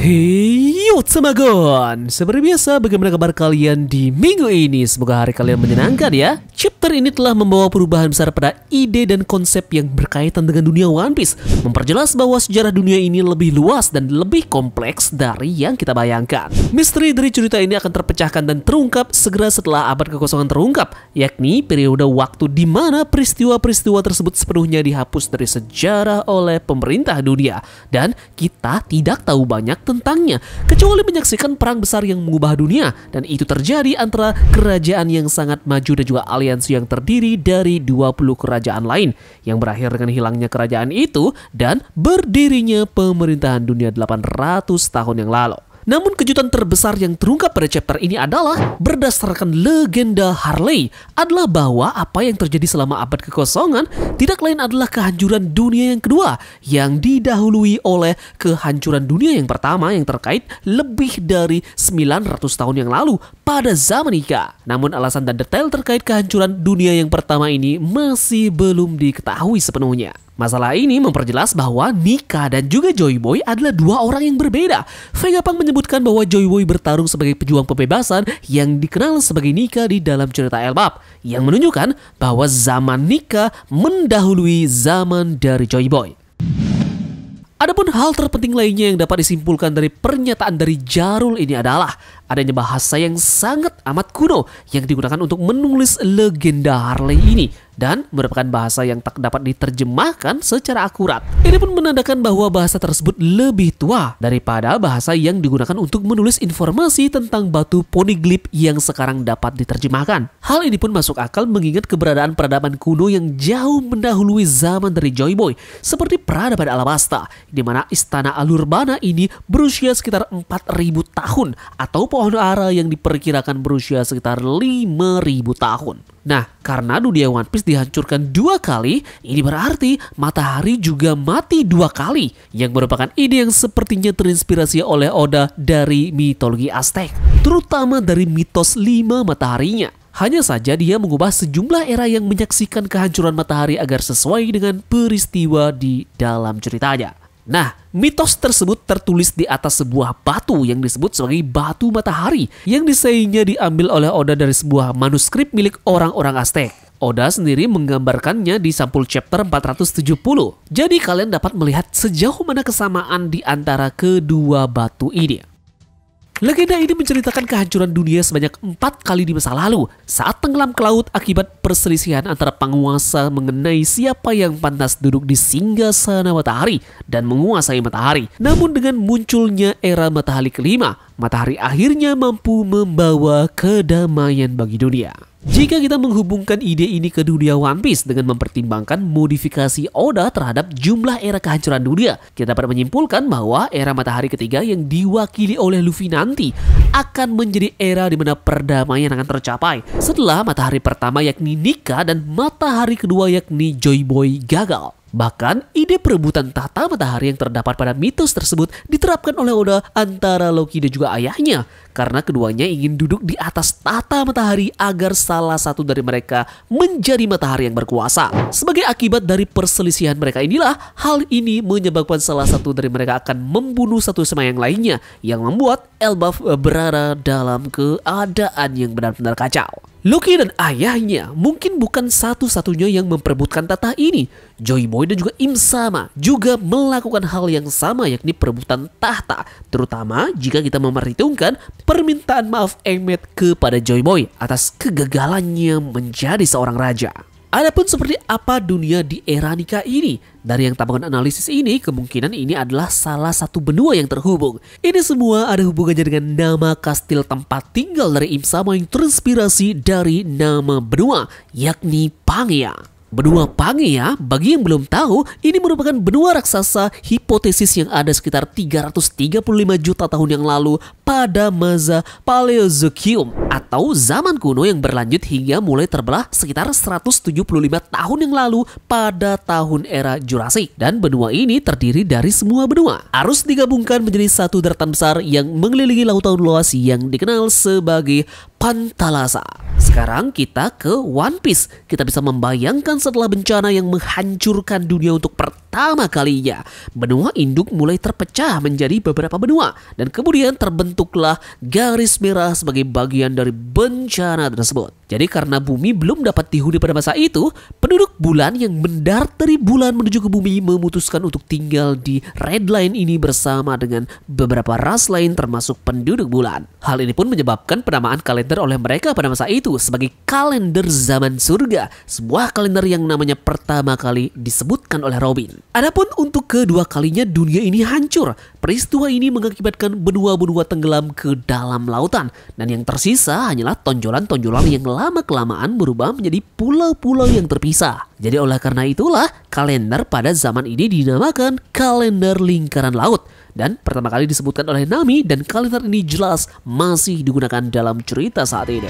Hey, what's up, Magon? Seperti biasa, bagaimana kabar kalian di minggu ini? Semoga hari kalian menyenangkan ya. Chapter ini telah membawa perubahan besar pada ide dan konsep yang berkaitan dengan dunia One Piece, memperjelas bahwa sejarah dunia ini lebih luas dan lebih kompleks dari yang kita bayangkan. Misteri dari cerita ini akan terpecahkan dan terungkap segera setelah abad kekosongan terungkap, yakni periode waktu di mana peristiwa-peristiwa tersebut sepenuhnya dihapus dari sejarah oleh pemerintah dunia, dan kita tidak tahu banyak tentangnya, kecuali menyaksikan perang besar yang mengubah dunia, dan itu terjadi antara kerajaan yang sangat maju dan juga aliansi yang terdiri dari 20 kerajaan lain, yang berakhir dengan hilangnya kerajaan itu dan berdirinya pemerintahan dunia 800 tahun yang lalu. Namun kejutan terbesar yang terungkap pada chapter ini adalah berdasarkan legenda Harley adalah bahwa apa yang terjadi selama abad kekosongan tidak lain adalah kehancuran dunia yang kedua yang didahului oleh kehancuran dunia yang pertama yang terkait lebih dari 900 tahun yang lalu pada zaman Nika. Namun alasan dan detail terkait kehancuran dunia yang pertama ini masih belum diketahui sepenuhnya. Masalah ini memperjelas bahwa Nika dan juga Joy Boy adalah dua orang yang berbeda. Vegapunk menyebutkan bahwa Joy Boy bertarung sebagai pejuang pembebasan yang dikenal sebagai Nika di dalam cerita Elbap, yang menunjukkan bahwa zaman Nika mendahului zaman dari Joy Boy. Adapun hal terpenting lainnya yang dapat disimpulkan dari pernyataan dari Jarul ini adalah adanya bahasa yang sangat amat kuno yang digunakan untuk menulis legenda Harley ini, dan merupakan bahasa yang tak dapat diterjemahkan secara akurat. Ini pun menandakan bahwa bahasa tersebut lebih tua daripada bahasa yang digunakan untuk menulis informasi tentang batu poneglyph yang sekarang dapat diterjemahkan. Hal ini pun masuk akal mengingat keberadaan peradaban kuno yang jauh mendahului zaman dari Joy Boy, seperti peradaban Alabasta, di mana istana Alurbana ini berusia sekitar 4.000 tahun, atau pohon ara yang diperkirakan berusia sekitar 5.000 tahun. Nah, karena dunia One Piece dihancurkan 2 kali, ini berarti matahari juga mati 2 kali, yang merupakan ide yang sepertinya terinspirasi oleh Oda dari mitologi Aztec, terutama dari mitos 5 mataharinya. Hanya saja dia mengubah sejumlah era yang menyaksikan kehancuran matahari agar sesuai dengan peristiwa di dalam ceritanya. Nah, mitos tersebut tertulis di atas sebuah batu yang disebut sebagai batu matahari, yang desainnya diambil oleh Oda dari sebuah manuskrip milik orang-orang Aztec. Oda sendiri menggambarkannya di sampul chapter 470. Jadi kalian dapat melihat sejauh mana kesamaan di antara kedua batu ini. Legenda ini menceritakan kehancuran dunia sebanyak 4 kali di masa lalu saat tenggelam ke laut akibat perselisihan antara penguasa mengenai siapa yang pantas duduk di singgasana matahari dan menguasai matahari. Namun dengan munculnya era matahari kelima, matahari akhirnya mampu membawa kedamaian bagi dunia. Jika kita menghubungkan ide ini ke dunia One Piece dengan mempertimbangkan modifikasi Oda terhadap jumlah era kehancuran dunia, kita dapat menyimpulkan bahwa era matahari ketiga yang diwakili oleh Luffy nanti akan menjadi era di mana perdamaian akan tercapai setelah matahari pertama yakni Nika dan matahari kedua yakni Joy Boy gagal. Bahkan ide perebutan tahta matahari yang terdapat pada mitos tersebut diterapkan oleh Oda antara Loki dan juga ayahnya, karena keduanya ingin duduk di atas tahta matahari agar salah satu dari mereka menjadi matahari yang berkuasa. Sebagai akibat dari perselisihan mereka inilah, hal ini menyebabkan salah satu dari mereka akan membunuh satu sama yang lainnya, yang membuat Elbaf berada dalam keadaan yang benar-benar kacau. Loki dan ayahnya mungkin bukan satu-satunya yang memperebutkan tahta ini. Joy Boy dan juga Im Sama juga melakukan hal yang sama, yakni perebutan tahta, terutama jika kita memperhitungkan permintaan maaf Emmet kepada Joy Boy atas kegagalannya menjadi seorang raja. Adapun seperti apa dunia di era Nika ini? Dari yang tambahan analisis ini, kemungkinan ini adalah salah satu benua yang terhubung. Ini semua ada hubungannya dengan nama kastil tempat tinggal dari Im Sama yang terinspirasi dari nama benua, yakni Pangea. Benua Pangea, bagi yang belum tahu, ini merupakan benua raksasa hipotesis yang ada sekitar 335 juta tahun yang lalu pada masa Paleozoikum atau zaman kuno yang berlanjut hingga mulai terbelah sekitar 175 tahun yang lalu pada tahun era Jurassic. Dan benua ini terdiri dari semua benua. Harus digabungkan menjadi satu daratan besar yang mengelilingi lautan luas yang dikenal sebagai Pantalasa. Sekarang kita ke One Piece. Kita bisa membayangkan setelah bencana yang menghancurkan dunia untuk pertama pertama kalinya. Benua induk mulai terpecah menjadi beberapa benua dan kemudian terbentuklah garis merah sebagai bagian dari bencana tersebut. Jadi karena bumi belum dapat dihuni pada masa itu, penduduk bulan yang mendarat dari bulan menuju ke bumi memutuskan untuk tinggal di red line ini bersama dengan beberapa ras lain termasuk penduduk bulan. Hal ini pun menyebabkan penamaan kalender oleh mereka pada masa itu sebagai kalender zaman surga, sebuah kalender yang namanya pertama kali disebutkan oleh Robin. Adapun untuk kedua kalinya dunia ini hancur. Peristiwa ini mengakibatkan benua-benua tenggelam ke dalam lautan dan yang tersisa hanyalah tonjolan-tonjolan yang lama-kelamaan berubah menjadi pulau-pulau yang terpisah. Jadi oleh karena itulah kalender pada zaman ini dinamakan kalender lingkaran laut. Dan pertama kali disebutkan oleh Nami dan kalender ini jelas masih digunakan dalam cerita saat ini.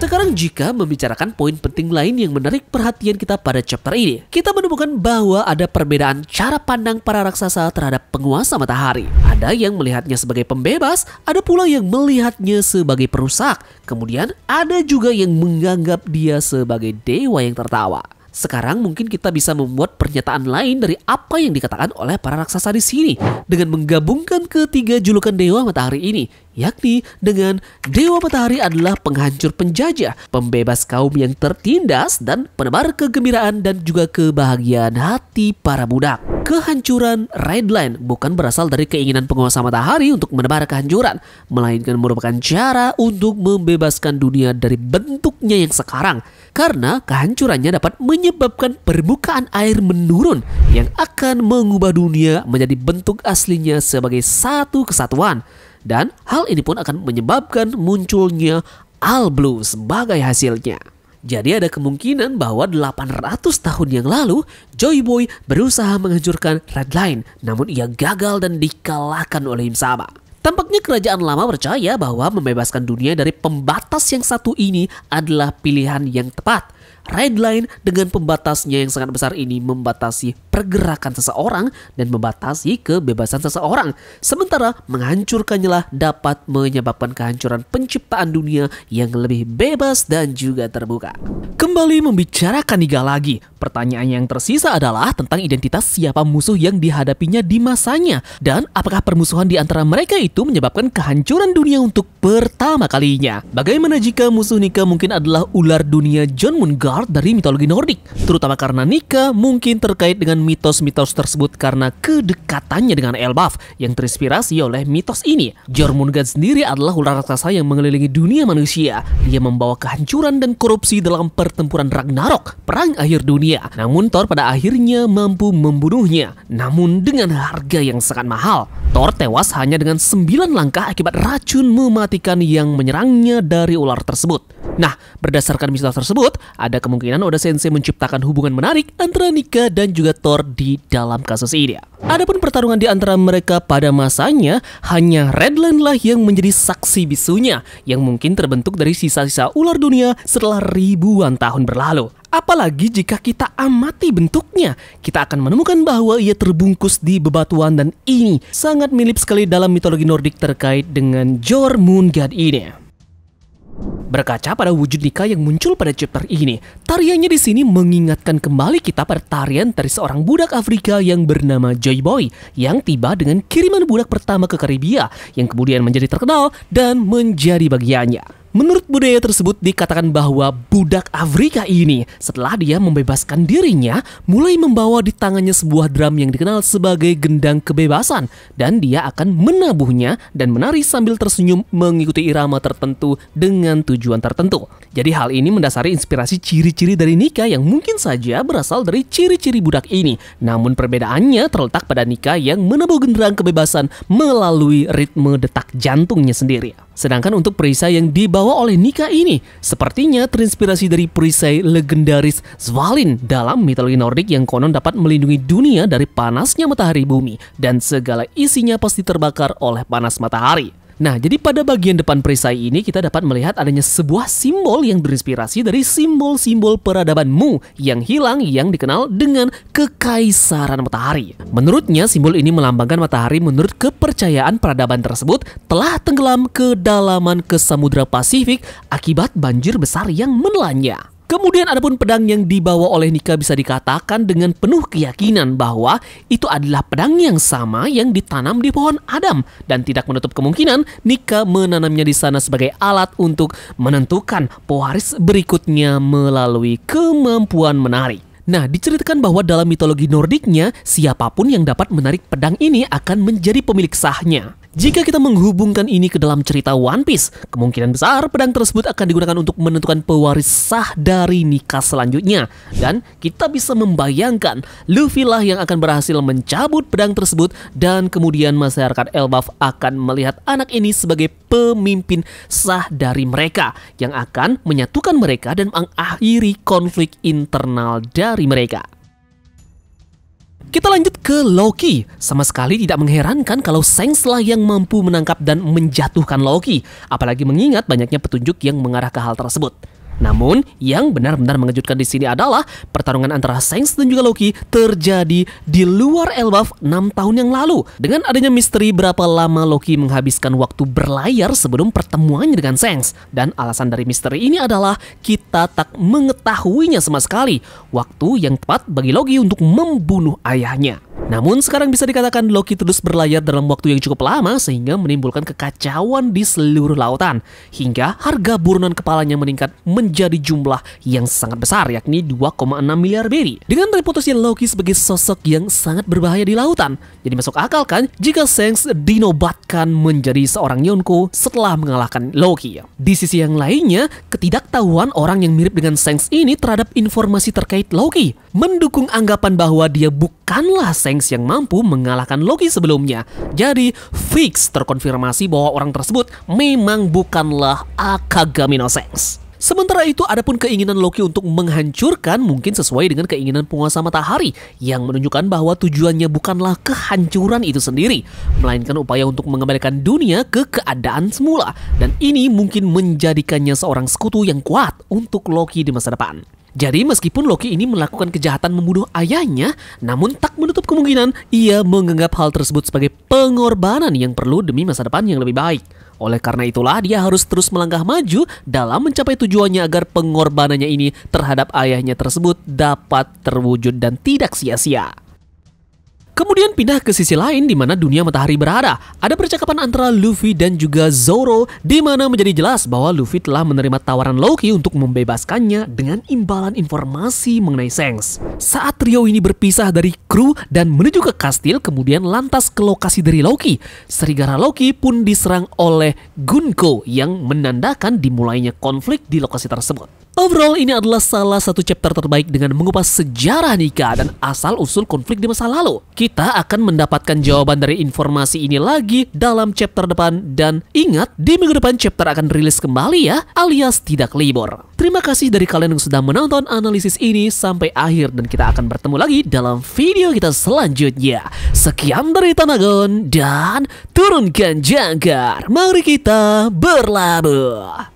Sekarang jika membicarakan poin penting lain yang menarik perhatian kita pada chapter ini, kita menemukan bahwa ada perbedaan cara pandang para raksasa terhadap penguasa matahari. Ada yang melihatnya sebagai pembebas, ada pula yang melihatnya sebagai perusak. Kemudian ada juga yang menganggap dia sebagai dewa yang tertawa. Sekarang mungkin kita bisa membuat pernyataan lain dari apa yang dikatakan oleh para raksasa di sini dengan menggabungkan ketiga julukan dewa matahari ini, yakni dengan dewa matahari adalah penghancur penjajah, pembebas kaum yang tertindas, dan penebar kegembiraan dan juga kebahagiaan hati para budak. Kehancuran Red Line bukan berasal dari keinginan penguasa matahari untuk menebar kehancuran, melainkan merupakan cara untuk membebaskan dunia dari bentuknya yang sekarang, karena kehancurannya dapat menyebabkan permukaan air menurun yang akan mengubah dunia menjadi bentuk aslinya sebagai satu kesatuan. Dan hal ini pun akan menyebabkan munculnya All Blue sebagai hasilnya. Jadi ada kemungkinan bahwa 800 tahun yang lalu Joy Boy berusaha menghancurkan Red Line, namun ia gagal dan dikalahkan oleh Im-sama. Tampaknya kerajaan lama percaya bahwa membebaskan dunia dari pembatas yang satu ini adalah pilihan yang tepat. Red Line dengan pembatasnya yang sangat besar ini membatasi pergerakan seseorang dan membatasi kebebasan seseorang. Sementara menghancurkannya lah dapat menyebabkan kehancuran penciptaan dunia yang lebih bebas dan juga terbuka. Kembali membicarakan Nika lagi, pertanyaan yang tersisa adalah tentang identitas siapa musuh yang dihadapinya di masanya dan apakah permusuhan di antara mereka itu menyebabkan kehancuran dunia untuk pertama kalinya. Bagaimana jika musuh Nika mungkin adalah ular dunia Jormungand dari mitologi Nordik, terutama karena Nika mungkin terkait dengan mitos-mitos tersebut karena kedekatannya dengan Elbaf yang terinspirasi oleh mitos ini. Jormungand sendiri adalah ular raksasa yang mengelilingi dunia manusia. Dia membawa kehancuran dan korupsi dalam pertempuran Ragnarok, perang akhir dunia. Namun Thor pada akhirnya mampu membunuhnya, namun dengan harga yang sangat mahal. Thor tewas hanya dengan 9 langkah akibat racun mematikan yang menyerangnya dari ular tersebut. Nah, berdasarkan mitos tersebut, ada kemungkinan Oda Sensei menciptakan hubungan menarik antara Nika dan juga Thor di dalam kasus ini. Adapun pertarungan di antara mereka pada masanya, hanya Red Line lah yang menjadi saksi bisunya, yang mungkin terbentuk dari sisa-sisa ular dunia setelah ribuan tahun berlalu. Apalagi jika kita amati bentuknya, kita akan menemukan bahwa ia terbungkus di bebatuan dan ini sangat mirip sekali dalam mitologi Nordik terkait dengan Jormungand ini. Berkaca pada wujud Nika yang muncul pada chapter ini, tariannya di sini mengingatkan kembali kita pada tarian dari seorang budak Afrika yang bernama Joy Boy yang tiba dengan kiriman budak pertama ke Karibia yang kemudian menjadi terkenal dan menjadi bagiannya. Menurut budaya tersebut dikatakan bahwa budak Afrika ini setelah dia membebaskan dirinya mulai membawa di tangannya sebuah drum yang dikenal sebagai gendang kebebasan dan dia akan menabuhnya dan menari sambil tersenyum mengikuti irama tertentu dengan tujuan tertentu. Jadi hal ini mendasari inspirasi ciri-ciri dari Nika yang mungkin saja berasal dari ciri-ciri budak ini. Namun perbedaannya terletak pada Nika yang menabuh gendang kebebasan melalui ritme detak jantungnya sendiri. Sedangkan untuk perisai yang dibawa oleh Nika ini sepertinya terinspirasi dari perisai legendaris Svalin dalam mitologi Nordik yang konon dapat melindungi dunia dari panasnya matahari bumi dan segala isinya pasti terbakar oleh panas matahari. Nah, jadi pada bagian depan perisai ini kita dapat melihat adanya sebuah simbol yang berinspirasi dari simbol-simbol peradaban Mu yang hilang yang dikenal dengan kekaisaran matahari. Menurutnya simbol ini melambangkan matahari menurut kepercayaan peradaban tersebut telah tenggelam ke dalaman ke Samudra Pasifik akibat banjir besar yang menelannya. Kemudian adapun pedang yang dibawa oleh Nika bisa dikatakan dengan penuh keyakinan bahwa itu adalah pedang yang sama yang ditanam di pohon Adam dan tidak menutup kemungkinan Nika menanamnya di sana sebagai alat untuk menentukan pewaris berikutnya melalui kemampuan menarik. Nah, diceritakan bahwa dalam mitologi Nordiknya, siapapun yang dapat menarik pedang ini akan menjadi pemilik sahnya. Jika kita menghubungkan ini ke dalam cerita One Piece, kemungkinan besar pedang tersebut akan digunakan untuk menentukan pewaris sah dari Nika selanjutnya. Dan kita bisa membayangkan Luffy lah yang akan berhasil mencabut pedang tersebut dan kemudian masyarakat Elbaf akan melihat anak ini sebagai pemimpin sah dari mereka yang akan menyatukan mereka dan mengakhiri konflik internal dari mereka. Kita lanjut ke Loki. Sama sekali tidak mengherankan kalau Shanks lah yang mampu menangkap dan menjatuhkan Loki, apalagi mengingat banyaknya petunjuk yang mengarah ke hal tersebut. Namun, yang benar-benar mengejutkan di sini adalah pertarungan antara Shanks dan juga Loki terjadi di luar Elbaf 6 tahun yang lalu. Dengan adanya misteri berapa lama Loki menghabiskan waktu berlayar sebelum pertemuannya dengan Shanks. Dan alasan dari misteri ini adalah kita tak mengetahuinya sama sekali. Waktu yang tepat bagi Loki untuk membunuh ayahnya. Namun sekarang bisa dikatakan Loki terus berlayar dalam waktu yang cukup lama sehingga menimbulkan kekacauan di seluruh lautan. Hingga harga buronan kepalanya meningkat menjadi jumlah yang sangat besar, yakni 2,6 miliar beri. Dengan reputasi Loki sebagai sosok yang sangat berbahaya di lautan, jadi masuk akal kan jika Shanks dinobatkan menjadi seorang Yonko setelah mengalahkan Loki. Di sisi yang lainnya, ketidaktahuan orang yang mirip dengan Shanks ini terhadap informasi terkait Loki mendukung anggapan bahwa dia bukanlah Shanks yang mampu mengalahkan Loki sebelumnya. Jadi fix terkonfirmasi bahwa orang tersebut memang bukanlah Akagami no Shanks. Sementara itu, adapun keinginan Loki untuk menghancurkan mungkin sesuai dengan keinginan penguasa matahari yang menunjukkan bahwa tujuannya bukanlah kehancuran itu sendiri, melainkan upaya untuk mengembalikan dunia ke keadaan semula. Dan ini mungkin menjadikannya seorang sekutu yang kuat untuk Loki di masa depan. Jadi meskipun Loki ini melakukan kejahatan membunuh ayahnya, namun tak menutup kemungkinan ia menganggap hal tersebut sebagai pengorbanan yang perlu demi masa depan yang lebih baik. Oleh karena itulah dia harus terus melangkah maju dalam mencapai tujuannya agar pengorbanannya ini terhadap ayahnya tersebut dapat terwujud dan tidak sia-sia. Kemudian pindah ke sisi lain di mana dunia matahari berada. Ada percakapan antara Luffy dan juga Zoro di mana menjadi jelas bahwa Luffy telah menerima tawaran Loki untuk membebaskannya dengan imbalan informasi mengenai Shanks. Saat trio ini berpisah dari kru dan menuju ke kastil kemudian lantas ke lokasi dari Loki, serigala Loki pun diserang oleh Gunko yang menandakan dimulainya konflik di lokasi tersebut. Overall, ini adalah salah satu chapter terbaik dengan mengupas sejarah Nika dan asal-usul konflik di masa lalu. Kita akan mendapatkan jawaban dari informasi ini lagi dalam chapter depan. Dan ingat, di minggu depan chapter akan rilis kembali ya, alias tidak libur. Terima kasih dari kalian yang sudah menonton analisis ini sampai akhir. Dan kita akan bertemu lagi dalam video kita selanjutnya. Sekian dari Tanagon dan turunkan jangkar. Mari kita berlabuh.